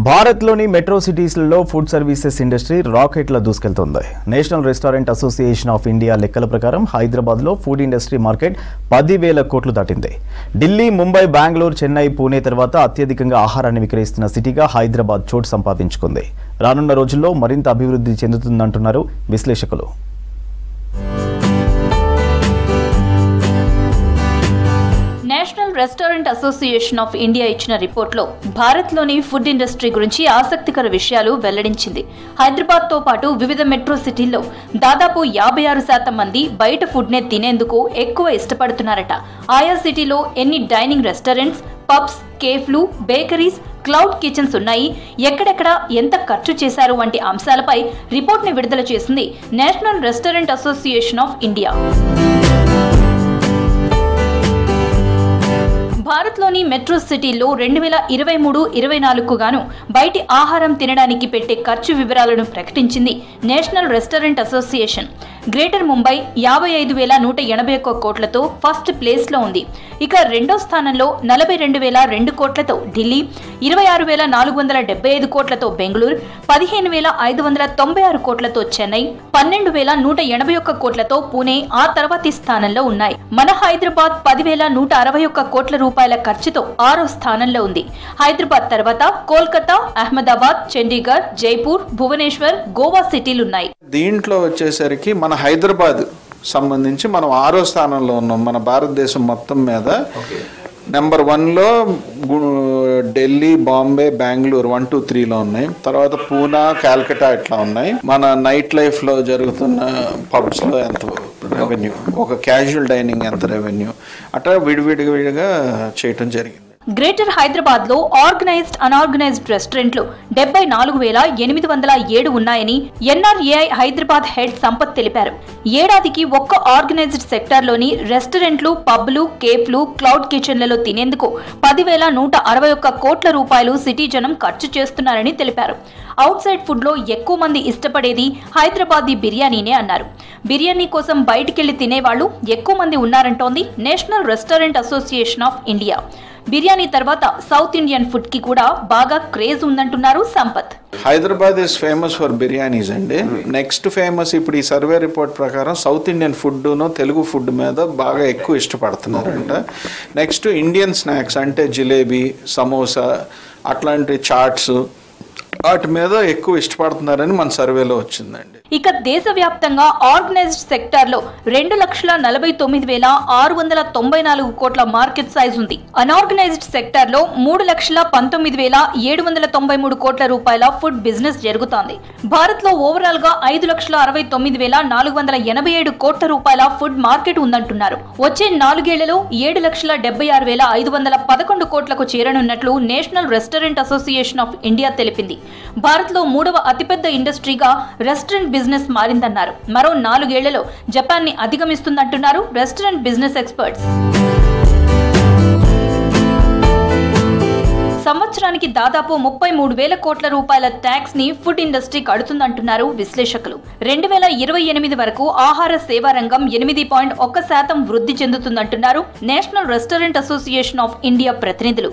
భారత్లోని మెట్రో సిటీస్లలో food services industry రాకెట్ల దూసుకెళ్తోంది. National restaurant association of India లెక్కల ప్రకారం హైదరాబాద్లో ఫుడ్ ఇండస్ట్రీ మార్కెట్ 10,000 కోట్లు దాటింది. ఢిల్లీ, ముంబై, బెంగళూరు, చెన్నై, పూణే తర్వాత అత్యధికంగా ఆహారాన్ని విక్రయిస్తున్న సిటీగా హైదరాబాద్ చోటు సంపాదించుకుంది. రానున్న రోజుల్లో మరింత అభివృద్ధి చెందుతుందంటున్నారు విశ్లేషకులు. National restaurant association of India ఇచ్చిన రిపోర్ట్లో భారత్లోని ఫుడ్ ఇండస్ట్రీ గురించి ఆసక్తికర విషయాలు వెల్లడించింది. హైదరాబాద్తో పాటు వివిధ మెట్రో సిటీల్లో దాదాపు 56% మంది బయట ఫుడ్నే తినేందుకు ఎక్కువ ఇష్టపడుతున్నారట. ఆయా సిటీలో ఎన్ని డైనింగ్ రెస్టారెంట్స్, పబ్స్, కేఫ్లు, బేకరీస్, క్లౌడ్ కిచెన్స్ ఉన్నాయి, ఎక్కడెక్కడ ఎంత ఖర్చు చేశారు వంటి అంశాలపై రిపోర్ట్ని విడుదల చేసింది national restaurant association of India. భారత్లోని మెట్రో సిటీల్లో 2023-24 గాను బయటి ఆహారం తినడానికి పెట్టే ఖర్చు వివరాలను ప్రకటించింది national restaurant association. Greater Mumbai 55,181 కోట్లతో ఫస్ట్ ప్లేస్లో ఉంది. ఇక రెండో స్థానంలో 42,002 కోట్లతో ఢిల్లీ, 26,475 కోట్లతో బెంగళూరు, 15,596 కోట్లతో చెన్నై, 12,181 కోట్లతో పూణే ఆ తర్వాతి స్థానంలో ఉన్నాయి. మన హైదరాబాద్ 10,161 కోట్ల రూపాయల ఖర్చుతో 6వ స్థానంలో ఉంది. హైదరాబాద్ తర్వాత కోల్కతా, అహ్మదాబాద్, చండీగఢ్, జైపూర్, భువనేశ్వర్, గోవా సిటీలున్నాయి. దీంట్లో వచ్చేసరికి మన హైదరాబాద్ సంబంధించి మనం 6వ స్థానంలో ఉన్నాం. మన భారతదేశం మొత్తం మీద నెంబర్ 1లో ఢిల్లీ, బాంబే, బెంగళూరు 1, 2, 3లో ఉన్నాయి. తర్వాత పూనా, కాల్కటా ఇట్లా ఉన్నాయి. మన నైట్ లైఫ్లో జరుగుతున్న పబ్స్లో ఎంత రెవెన్యూ, ఒక క్యాజువల్ డైనింగ్ ఎంత రెవెన్యూ, అట్లా విడివిడిగా చేయటం జరిగింది. గ్రేటర్ హైదరాబాద్ లో ఆర్గనైజ్డ్, అన్ఆర్గనైజ్డ్ రెస్టారెంట్లు 74,807 ఉన్నాయని ఎన్ఆర్ఏఐ హైదరాబాద్ హెడ్ సంపత్ తెలిపారు. ఏడాదికి ఒక్క ఆర్గనైజ్డ్ సెక్టార్లోని రెస్టారెంట్లు, పబ్లు, కేఫ్లు, క్లౌడ్ కిచెన్లలో తినేందుకు 10,161 కోట్ల రూపాయలు సిటీ జనం ఖర్చు చేస్తున్నారని తెలిపారు. అవుట్ సైడ్ ఫుడ్ లో ఎక్కువ మంది ఇష్టపడేది హైదరాబాదీ బిర్యానీనే అన్నారు. బిర్యానీ కోసం బయటికెళ్లి తినేవాళ్లు ఎక్కువ మంది ఉన్నారంటోంది national restaurant association of India. Biryani తర్వాత సౌత్ ఇండియన్ ఫుడ్ కి కూడా బాగా క్రేజ్ ఉందంటున్నారు Sampath. Hyderabad is famous for biryanis అండి. నెక్స్ట్ ఫేమస్ ఇప్పుడు ఈ సర్వే రిపోర్ట్ ప్రకారం సౌత్ ఇండియన్ ఫుడ్ను, తెలుగు ఫుడ్ మీద బాగా ఎక్కువ ఇష్టపడుతున్నారంట. నెక్స్ట్ ఇండియన్ స్నాక్స్ అంటే జిలేబీ, సమోసా, అట్లాంటి చాట్స్, వాటి మీద ఎక్కువ ఇష్టపడుతున్నారని మన సర్వేలో వచ్చిందండి. ఇక దేశవ్యాప్తంగా ఆర్గనైజ్డ్ సెక్టార్ లో 2,49,694 కోట్ల మార్కెట్ సైజ్ ఉంది. అన్ఆర్గనైజ్డ్ సెక్టార్ లో 3,19,793 కోట్ల రూపాయల ఫుడ్ బిజినెస్ జరుగుతోంది. భారత్ లో ఓవరాల్ గా 5,69,487 కోట్ల రూపాయల ఫుడ్ మార్కెట్ ఉందంటున్నారు. వచ్చే 4 ఏళ్లలో 7,76,511 కోట్లకు చేరనున్నట్లు national restaurant association of India తెలిపింది. భారత్ లో 3వ అతిపెద్ద ఇండస్ట్రీగా రెస్టారెంట్ బిజినెస్ మారిందన్నారు. మరో 4 ఏళ్లలో జపాన్ ని అధిగమిస్తుందంటున్నారు రెస్టారెంట్ బిజినెస్ ఎక్స్పర్ట్స్. సంవత్సరానికి దాదాపు 33,000 కోట్ల రూపాయల ట్యాక్స్ ని ఫుడ్ ఇండస్ట్రీ కడుతుందంటున్నారు విశ్లేషకులు. 2028 వరకు ఆహార సేవా రంగం 8.1% వృద్ధి చెందుతుందంటున్నారు national restaurant association of India ప్రతినిధులు.